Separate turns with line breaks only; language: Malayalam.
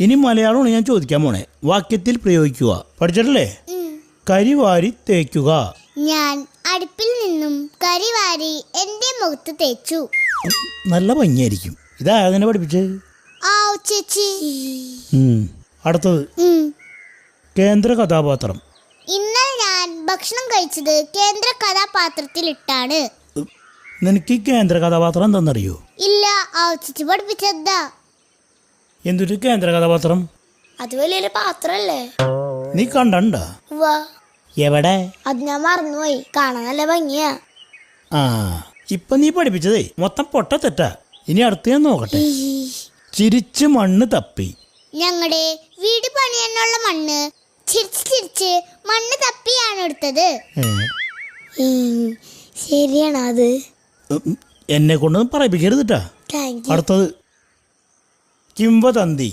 ഇനി മലയാളമാണ് ഞാൻ ചോദിക്കാൻ പോണേ. വാക്യത്തിൽ പ്രയോഗിക്കുക. പഠിച്ചിട്ടല്ലേ? കരിവാരി തേക്കുക.
ഞാൻ അടുപ്പിൽ നിന്നും കരിവാരി എന്റെ മുഖത്ത് തേച്ചു.
നല്ല ഭംഗിയായിരിക്കും. ഇതായതിനെ പഠിപ്പിച്ചത്?
ചേച്ചി.
അടുത്തത് കേന്ദ്ര കഥാപാത്രം.
ഇന്നലെ ഞാൻ ഭക്ഷണം കഴിച്ചത് കേന്ദ്ര കഥാപാത്രത്തിലിട്ടാണ്.
നിനക്ക് കേന്ദ്ര കഥാപാത്രം എന്താണെന്നറിയോ?
ഇല്ല, ചേച്ചി പഠിപ്പിച്ചതാ.
എന്തൊരു കേന്ദ്ര കഥാപാത്രം?
അത് വലിയൊരു പാത്രല്ലേ?
നീ കണ്ട? എവിടെ?
അത് ഞാൻ മറന്നുപോയി. കാണാൻ നല്ല ഭംഗിയാ.
ഇപ്പൊ നീ പഠിപ്പിച്ചതേ മൊത്തം പൊട്ട തെറ്റാ. ഇനി അടുത്ത് ഞാൻ നോക്കട്ടെ. ചിരിച്ച് മണ്ണ് തപ്പി.
ഞങ്ങളുടെ വീട് പണിയാനുള്ള മണ്ണ് ചിരിച്ച് ചിരിച്ച് മണ്ണ് തപ്പിയാണ് എടുത്തത്. ശരിയാണ്. അത്
എന്നെ കൊണ്ടൊന്നും പറയിപ്പിക്കരുത്. അടുത്തത് കിംവദന്തി.